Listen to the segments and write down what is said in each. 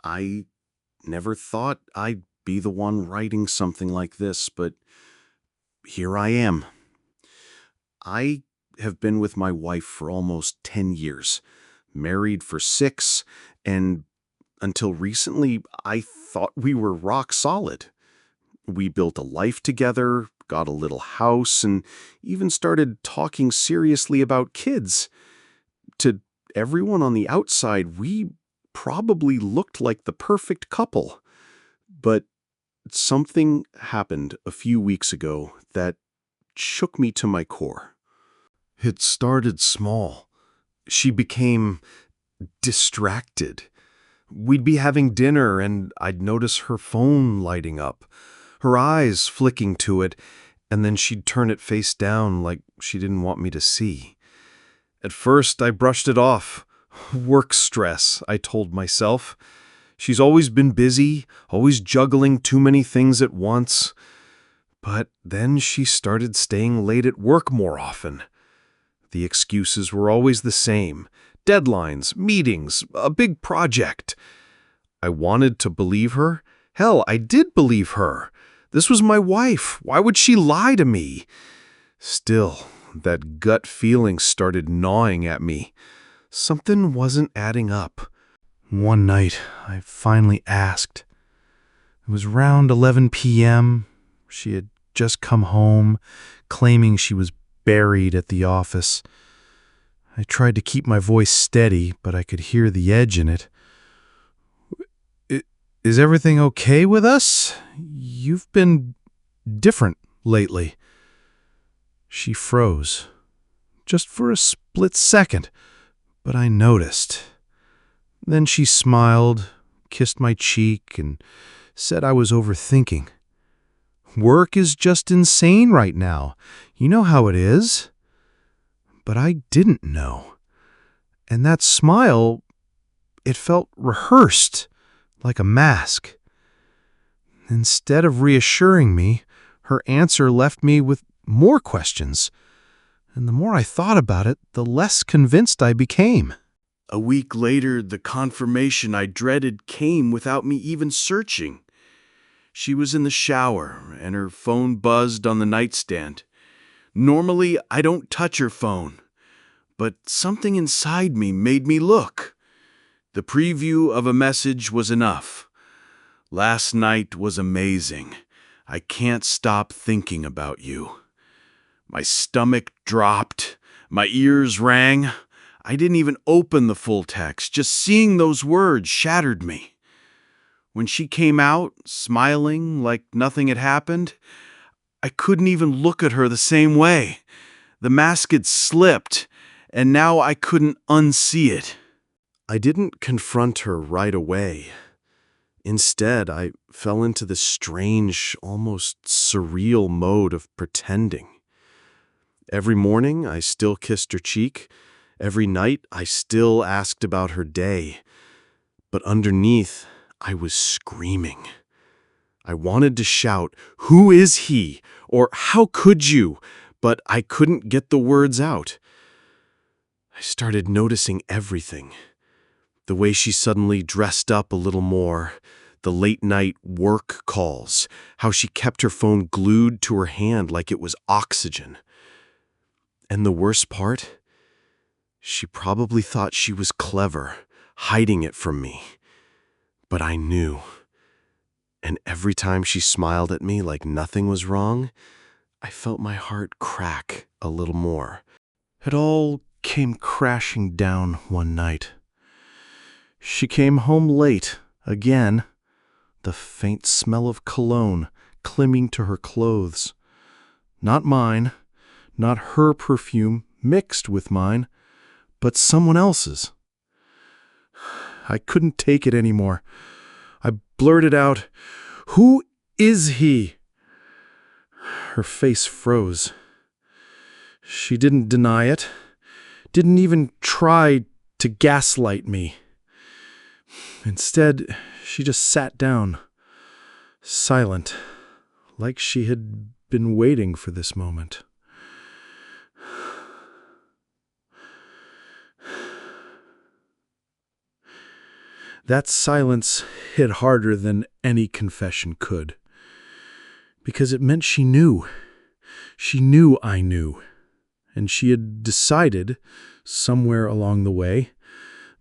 I never thought I'd be the one writing something like this, but here I am. I have been with my wife for almost 10 years, married for 6, and until recently, I thought we were rock solid. We built a life together, got a little house, and even started talking seriously about kids. To everyone on the outside, we probably looked like the perfect couple. But something happened a few weeks ago that shook me to my core. It started small. She became distracted. We'd be having dinner and I'd notice her phone lighting up, her eyes flicking to it, and then she'd turn it face down like she didn't want me to see. At first, I brushed it off. Work stress, I told myself. She's always been busy, always juggling too many things at once. But then she started staying late at work more often. The excuses were always the same. Deadlines, meetings, a big project. I wanted to believe her. Hell, I did believe her. This was my wife. Why would she lie to me? Still, that gut feeling started gnawing at me. Something wasn't adding up. One night, I finally asked. It was around 11 p.m. She had just come home, claiming she was buried at the office. I tried to keep my voice steady, but I could hear the edge in it. Is everything okay with us? You've been different lately. She froze, just for a split second, but I noticed. Then she smiled, kissed my cheek, and said I was overthinking. Work is just insane right now. You know how it is. But I didn't know. And that smile, it felt rehearsed, like a mask. Instead of reassuring me, her answer left me with more questions. And the more I thought about it, the less convinced I became. A week later, the confirmation I dreaded came without me even searching. She was in the shower, and her phone buzzed on the nightstand. Normally, I don't touch her phone, but something inside me made me look. The preview of a message was enough. Last night was amazing. I can't stop thinking about you. My stomach dropped. My ears rang. I didn't even open the full text. Just seeing those words shattered me. When she came out, smiling like nothing had happened, I couldn't even look at her the same way. The mask had slipped, and now I couldn't unsee it. I didn't confront her right away. Instead, I fell into this strange, almost surreal mode of pretending. Every morning, I still kissed her cheek. Every night, I still asked about her day. But underneath, I was screaming. I wanted to shout, "Who is he?" or "How could you?" But I couldn't get the words out. I started noticing everything. The way she suddenly dressed up a little more, the late-night work calls, how she kept her phone glued to her hand like it was oxygen. And the worst part? She probably thought she was clever, hiding it from me. But I knew. And every time she smiled at me like nothing was wrong, I felt my heart crack a little more. It all came crashing down one night. She came home late, again, the faint smell of cologne clinging to her clothes. Not mine, not her perfume mixed with mine, but someone else's. I couldn't take it anymore. I blurted out, "Who is he?" Her face froze. She didn't deny it, didn't even try to gaslight me. Instead, she just sat down, silent, like she had been waiting for this moment. That silence hit harder than any confession could, because it meant she knew. She knew I knew, and she had decided, somewhere along the way,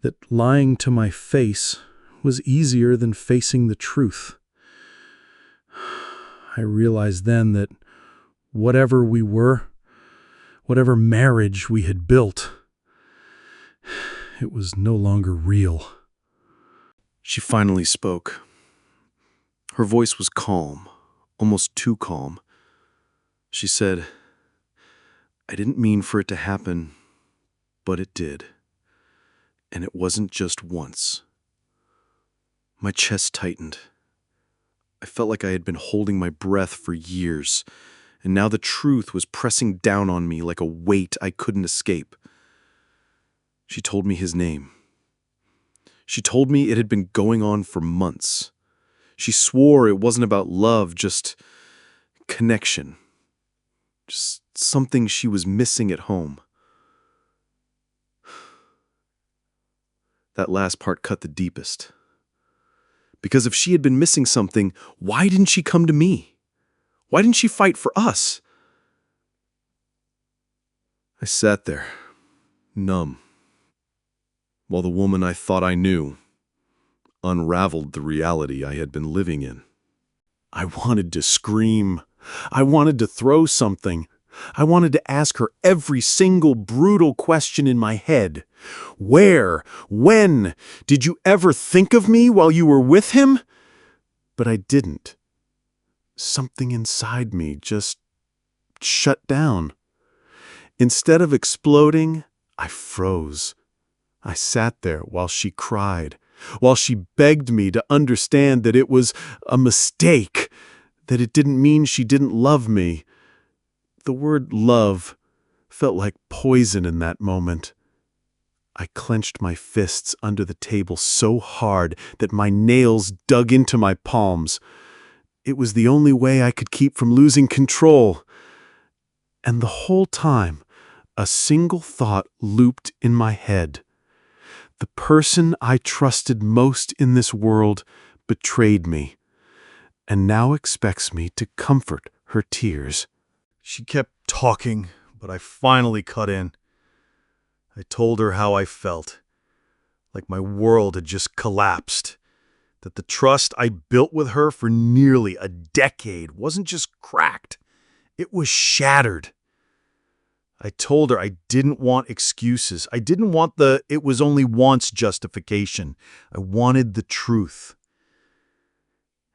that lying to my face was easier than facing the truth. I realized then that whatever we were, whatever marriage we had built, it was no longer real. She finally spoke. Her voice was calm, almost too calm. She said, "I didn't mean for it to happen, but it did. And it wasn't just once." My chest tightened. I felt like I had been holding my breath for years, and now the truth was pressing down on me like a weight I couldn't escape. She told me his name. She told me it had been going on for months. She swore it wasn't about love, just connection. Just something she was missing at home. That last part cut the deepest. Because if she had been missing something, why didn't she come to me? Why didn't she fight for us? I sat there, numb, while the woman I thought I knew unraveled the reality I had been living in. I wanted to scream. I wanted to throw something. I wanted to ask her every single brutal question in my head. Where? When? Did you ever think of me while you were with him? But I didn't. Something inside me just shut down. Instead of exploding, I froze. I sat there while she cried, while she begged me to understand that it was a mistake, that it didn't mean she didn't love me. The word love felt like poison in that moment. I clenched my fists under the table so hard that my nails dug into my palms. It was the only way I could keep from losing control. And the whole time, a single thought looped in my head. The person I trusted most in this world betrayed me, and now expects me to comfort her tears. She kept talking, but I finally cut in. I told her how I felt, like my world had just collapsed, that the trust I built with her for nearly a decade wasn't just cracked, it was shattered. I told her I didn't want excuses. I didn't want the "it was only once" justification. I wanted the truth.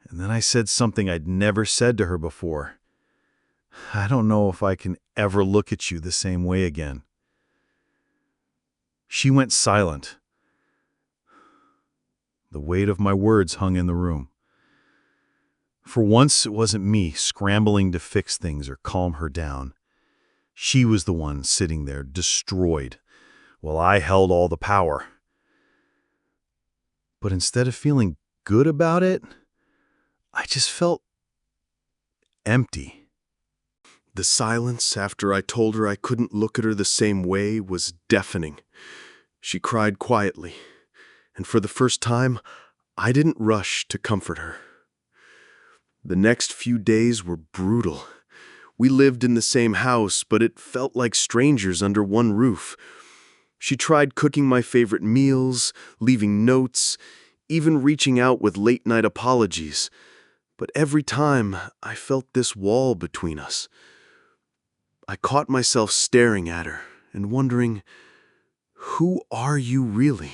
And then I said something I'd never said to her before. I don't know if I can ever look at you the same way again. She went silent. The weight of my words hung in the room. For once, it wasn't me scrambling to fix things or calm her down. She was the one sitting there, destroyed, while I held all the power. But instead of feeling good about it, I just felt empty. The silence after I told her I couldn't look at her the same way was deafening. She cried quietly, and for the first time, I didn't rush to comfort her. The next few days were brutal. We lived in the same house, but it felt like strangers under one roof. She tried cooking my favorite meals, leaving notes, even reaching out with late-night apologies. But every time, I felt this wall between us. I caught myself staring at her and wondering, who are you really?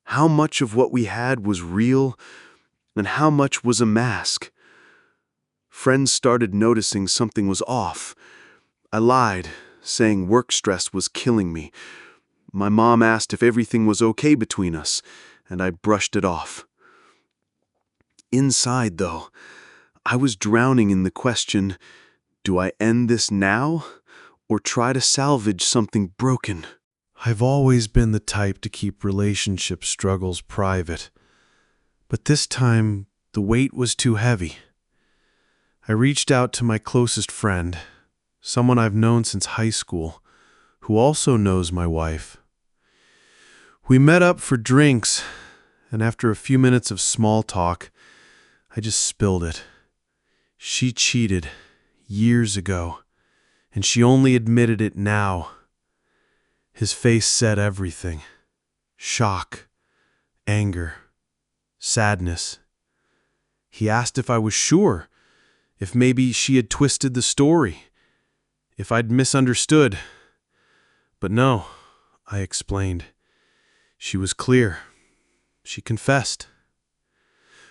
How much of what we had was real, and how much was a mask? Friends started noticing something was off. I lied, saying work stress was killing me. My mom asked if everything was okay between us, and I brushed it off. Inside, though, I was drowning in the question, do I end this now, or try to salvage something broken? I've always been the type to keep relationship struggles private, but this time the weight was too heavy. I reached out to my closest friend, someone I've known since high school, who also knows my wife. We met up for drinks, and after a few minutes of small talk, I just spilled it. She cheated years ago, and she only admitted it now. His face said everything. Shock, anger, sadness. He asked if I was sure, if maybe she had twisted the story, if I'd misunderstood. But no, I explained. She was clear. She confessed.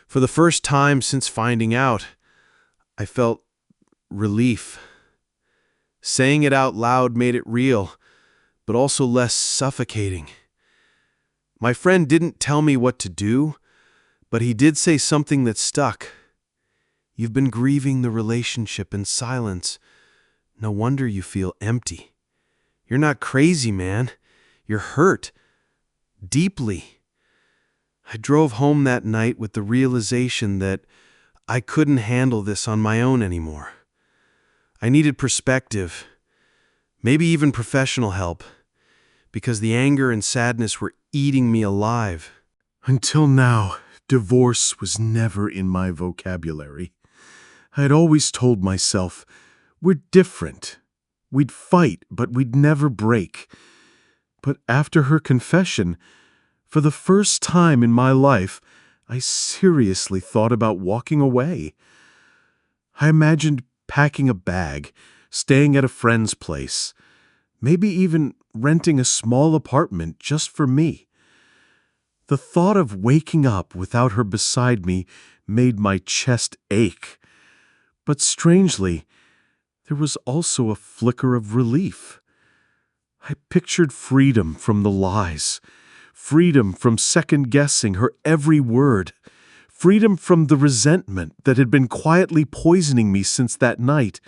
For the first time since finding out, I felt relief. Saying it out loud made it real, but also less suffocating. My friend didn't tell me what to do, but he did say something that stuck. You've been grieving the relationship in silence. No wonder you feel empty. You're not crazy, man. You're hurt. Deeply. I drove home that night with the realization that I couldn't handle this on my own anymore. I needed perspective, maybe even professional help, because the anger and sadness were eating me alive. Until now, divorce was never in my vocabulary. I had always told myself, we're different. We'd fight, but we'd never break. But after her confession, for the first time in my life, I seriously thought about walking away. I imagined packing a bag, staying at a friend's place, maybe even renting a small apartment just for me. The thought of waking up without her beside me made my chest ache. But strangely, there was also a flicker of relief. I pictured freedom from the lies, freedom from second-guessing her every word, freedom from the resentment that had been quietly poisoning me since that night.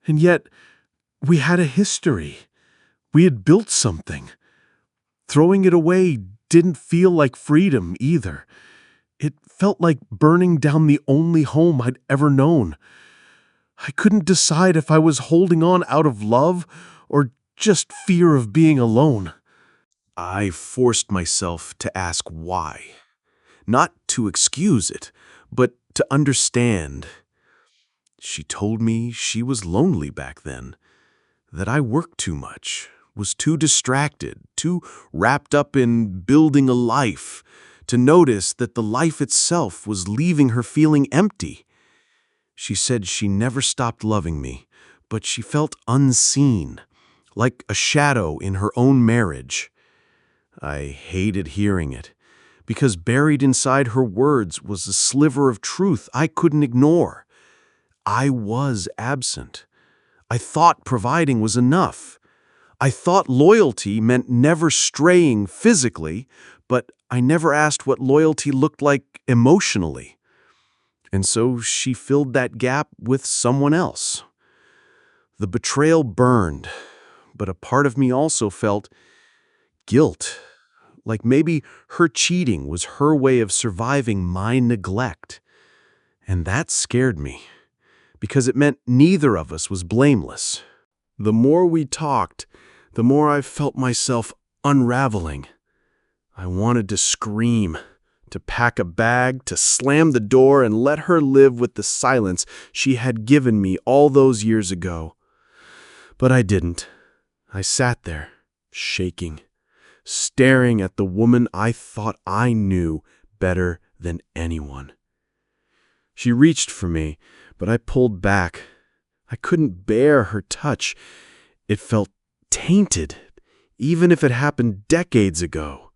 And yet, we had a history. We had built something. Throwing it away didn't feel like freedom either. It felt like burning down the only home I'd ever known. I couldn't decide if I was holding on out of love or just fear of being alone. I forced myself to ask why. Not to excuse it, but to understand. She told me she was lonely back then, that I worked too much, was too distracted, too wrapped up in building a life, to notice that the life itself was leaving her feeling empty. She said she never stopped loving me, but she felt unseen, like a shadow in her own marriage. I hated hearing it, because buried inside her words was a sliver of truth I couldn't ignore. I was absent. I thought providing was enough. I thought loyalty meant never straying physically, but I never asked what loyalty looked like emotionally. And so she filled that gap with someone else. The betrayal burned, but a part of me also felt guilt, like maybe her cheating was her way of surviving my neglect. And that scared me, because it meant neither of us was blameless. The more we talked, the more I felt myself unraveling. I wanted to scream, to pack a bag, to slam the door and let her live with the silence she had given me all those years ago. But I didn't. I sat there, shaking, staring at the woman I thought I knew better than anyone. She reached for me, but I pulled back. I couldn't bear her touch. It felt tainted, even if it happened decades ago.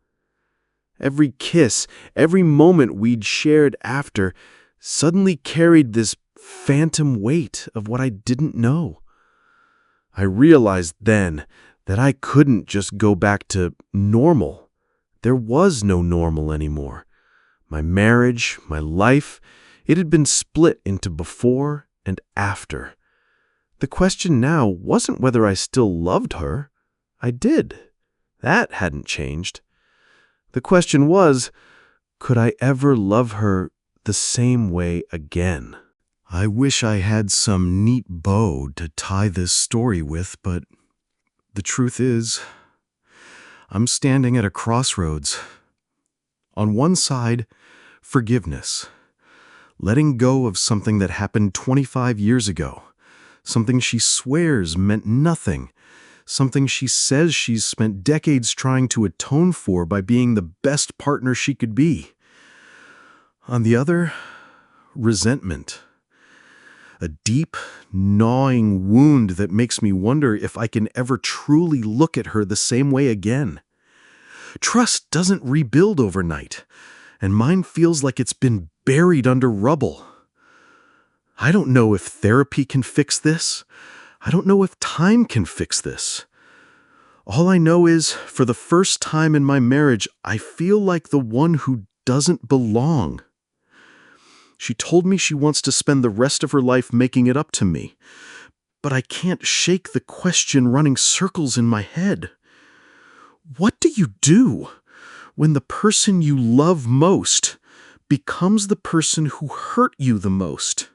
Every kiss, every moment we'd shared after, suddenly carried this phantom weight of what I didn't know. I realized then that I couldn't just go back to normal. There was no normal anymore. My marriage, my life, it had been split into before and after. The question now wasn't whether I still loved her. I did. That hadn't changed. The question was, could I ever love her the same way again? I wish I had some neat bow to tie this story with, but the truth is, I'm standing at a crossroads. On one side, forgiveness. Letting go of something that happened 25 years ago. Something she swears meant nothing. Something she says she's spent decades trying to atone for by being the best partner she could be. On the other, resentment. A deep, gnawing wound that makes me wonder if I can ever truly look at her the same way again. Trust doesn't rebuild overnight, and mine feels like it's been buried under rubble. I don't know if therapy can fix this. I don't know if time can fix this. All I know is, for the first time in my marriage, I feel like the one who doesn't belong. She told me she wants to spend the rest of her life making it up to me, but I can't shake the question running circles in my head. What do you do when the person you love most becomes the person who hurt you the most?